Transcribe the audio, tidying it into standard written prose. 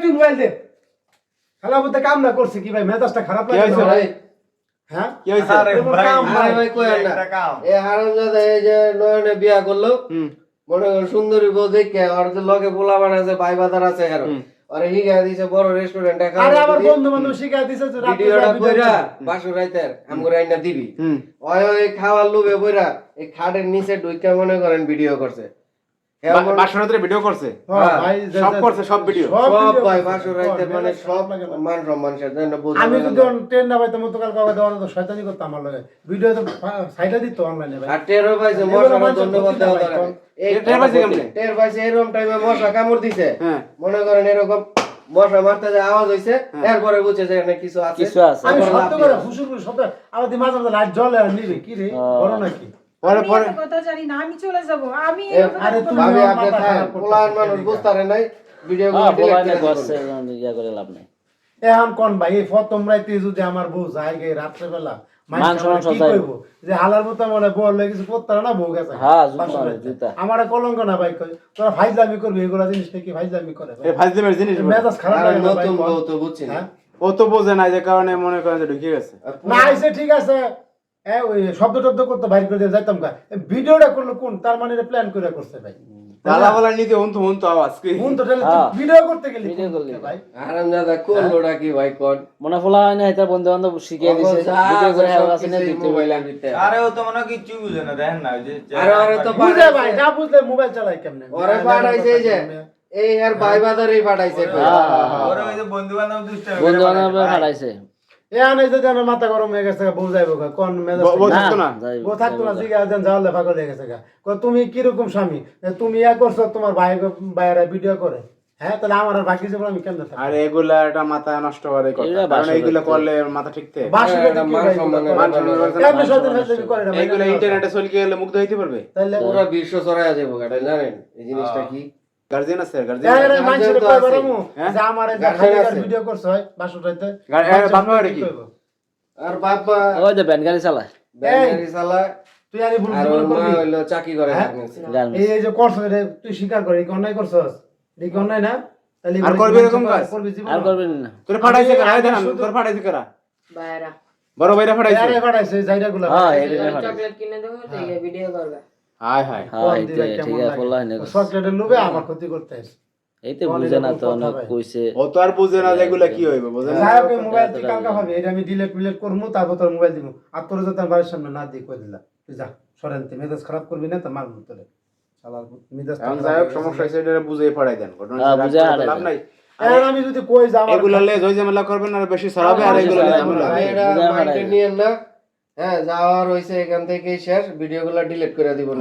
তুই মোবাইল দে খেলা বলতে কাম না করছে কি ভাই মেজাজটা খারাপ লাগে ভাই হ্যাঁ কি হইছে আরে ভাই কই না এই হারামজাদা এই যে নয়নে বিয়া করলো মনে কর সুন্দরী বউ দেখে আর যে লগে পোলা বানাছে ভাই বাজার আছে আর আরে হিগা দিছে বড় রেস্টুরেন্টে খাওয়া আরে আমার বন্ধু বান্ধব শিখাই দিছে যে রাতে ভিডিওটা কইরা বাসুর রাইতের আমগো রাইনা দিবি ওই খাওয়ার লোভে বইরা এই খাটের নিচে ঢুইকা মনে করেন ভিডিও করছে বাসনাতে ভিডিও করছে ভাই সব করছে সব ভিডিও সব ভাই বাসুর রাইতের মানে সব মান সম্মান সে জন্য বুঝা আমি যদি ট্রেন না পাইতাম তো কাল কাকা দেওয়ার তো শয়তানি করতাম আমার লগে ভিডিও তো সাইডে দিত অনলাইনে ভাই আর টেরো পাইছে মশার ধন্যবাদ দেওয়া দরকার এই টের পাইছে কেমনে টের পাইছে এরকম টাইমে মশা কামড় দিছে মনে করেন এরকম মশা মারতে যে আওয়াজ হইছে এরপরে বুঝছে যে এখানে কিছু আছে আমি সত্য করে ফুসুর করে সত্য আমার দিমাগ মাঝে লাইট জ্বলে আর নিবে কি রে বড় নাকি পরে পরে কথা জানি না আমি চলে যাব আমি আরে তুমি আপনি পোলার মানুষ বুঝতারে নাই ভিডিও বলানে করছে ইয়া করে লাভ নাই এখন কোন ভাই এই প্রথম রাইতে যদি আমার বউ যায় গে রাত্রে বেলা কি কইব যে হালার মতো মনে বললে কিছু করতে না বউ গেছে হ্যাঁ জুতা আমারে কলঙ্ক না ভাই কই তোরা ফাইজলামি করবি এগুলা জিনিস কি ফাইজলামি করে এই ফাইজলামের জিনিস মেজাজ খারাপ লাগে না ভাই নতুন বউ তো বুঝছি না ও তো বোঝে না যে কারণে মনে করেন যে ঢুকে গেছে না আইছে ঠিক আছে ওই শব্দ টব্দ করতে বাইর করে দিয়ে যাইতাম কা ভিডিওটা করলো কোন তার মানে প্ল্যান করে করছে ভাই দালাওয়ালা নিতে হন তো আওয়াজ কি কোন তো ভিডিও করতে গেলি ভিডিও করলি ভাই আরামদাদা কোন লোডা কি ভাই কোন মনে ফলা হয় না এটা বন্ধু বান্ধব শিখিয়ে দিছে ভিডিও করে হেল আছে না দিতে মোবাইলের ভিতরে আরে ও তো মনে কিছু বুঝে না দেখেন না যে আরে তো বুঝে ভাই না বুঝলে মোবাইল চালাই কেমনে ওরে পাঠাইছে এই যে এই আর ভাই বাজারেই পাঠাইছে ওরে ওই যে বন্ধু বান্ধব দুষ্ট বন্ধু বান্ধব পাঠাইছে এখানে যদি আমার মাথা গরম হয়ে গেছে বউ যাইবো কোন মেজাজ বউ থাকতো না বউ থাকতো না জিগা দেন যাওয়ালে পাগল হয়ে গেছে তুমি কিরকম স্বামী তুমি ইয়া করছো তোমার ভাইয়েরা ভিডিও করে হ্যাঁ তাহলে আমার আর বাকি জীবন আমি কেমনে থাকবো আর এগুলা এটা মাথা নষ্ট করে কথা কারণ এইগুলা করলে মাথা ঠিকতে এইগুলা ইন্টারনেটে চলে গেলে মুগ্ধ হইতে পারবে তাহলে পুরো বিশ্ব ছড়ায়া যাবো গাটা জানেন এই জিনিসটা কি গার্জিয়ান আছে মানুষের কই বড়মু যে আমার এই খালিদার ভিডিও করছ হয় বাসুটাইতে বাবা রে কি আর বাবা ওই যে ব্যান গাড়ি চালায় ব্যাটারি চালা তুই আরে ভুল আর জীবন করবি হলো চাকরি করে এই যে করছ রে তুই স্বীকার কর এই অন্যায় করছস এই অন্যায় না তাহলে আর করবি এরকম কাজ আর করবেন না তোরে ফাটাইছে কারা দেন তোর ফাটাইছে কারা বাইরা বড় ভাইরা ফাটাইছে আরে ফাটাইছে জাইরাগুলো হ্যাঁ এটা চকলেট কিনে দেবো দেখে ভিডিও করবে হায় হায় হ্যাঁ এটা ঠিক আছে বললাই না চকলেটের লোভে আমার ক্ষতি করতে আছে এইতে বুঝে না তো অনেক কইছে ও তো আর বুঝে না যেগুলা কি হইবে বুঝে না যাই হোক মোবাইল থেকে কালকা হবে এটা আমি ডিলিট করবো তারপর তোর মোবাইল দিব আর তোর যত বাড়ির সামনে না দিয়ে কই দিলা তুই যা সরেনতে মেজাজ খারাপ করবি না তো মারবো তোরে শালার মেজাজ এখন যাই হোক সমস্যা হইছে এটা বুঝেই পড়াই দেন ঘটনা লাভ নাই আর আমি যদি কই যা আমার এগুলা লে জয় ঝামেলা করবেন আর বেশি ছড়াবে আর এগুলা ঝামেলা এটা মাইন্ডে নিয়েন না হ্যাঁ যাওয়ার হইছে এখান থেকেই শেষ ভিডিওগুলো ডিলিট করে দিব না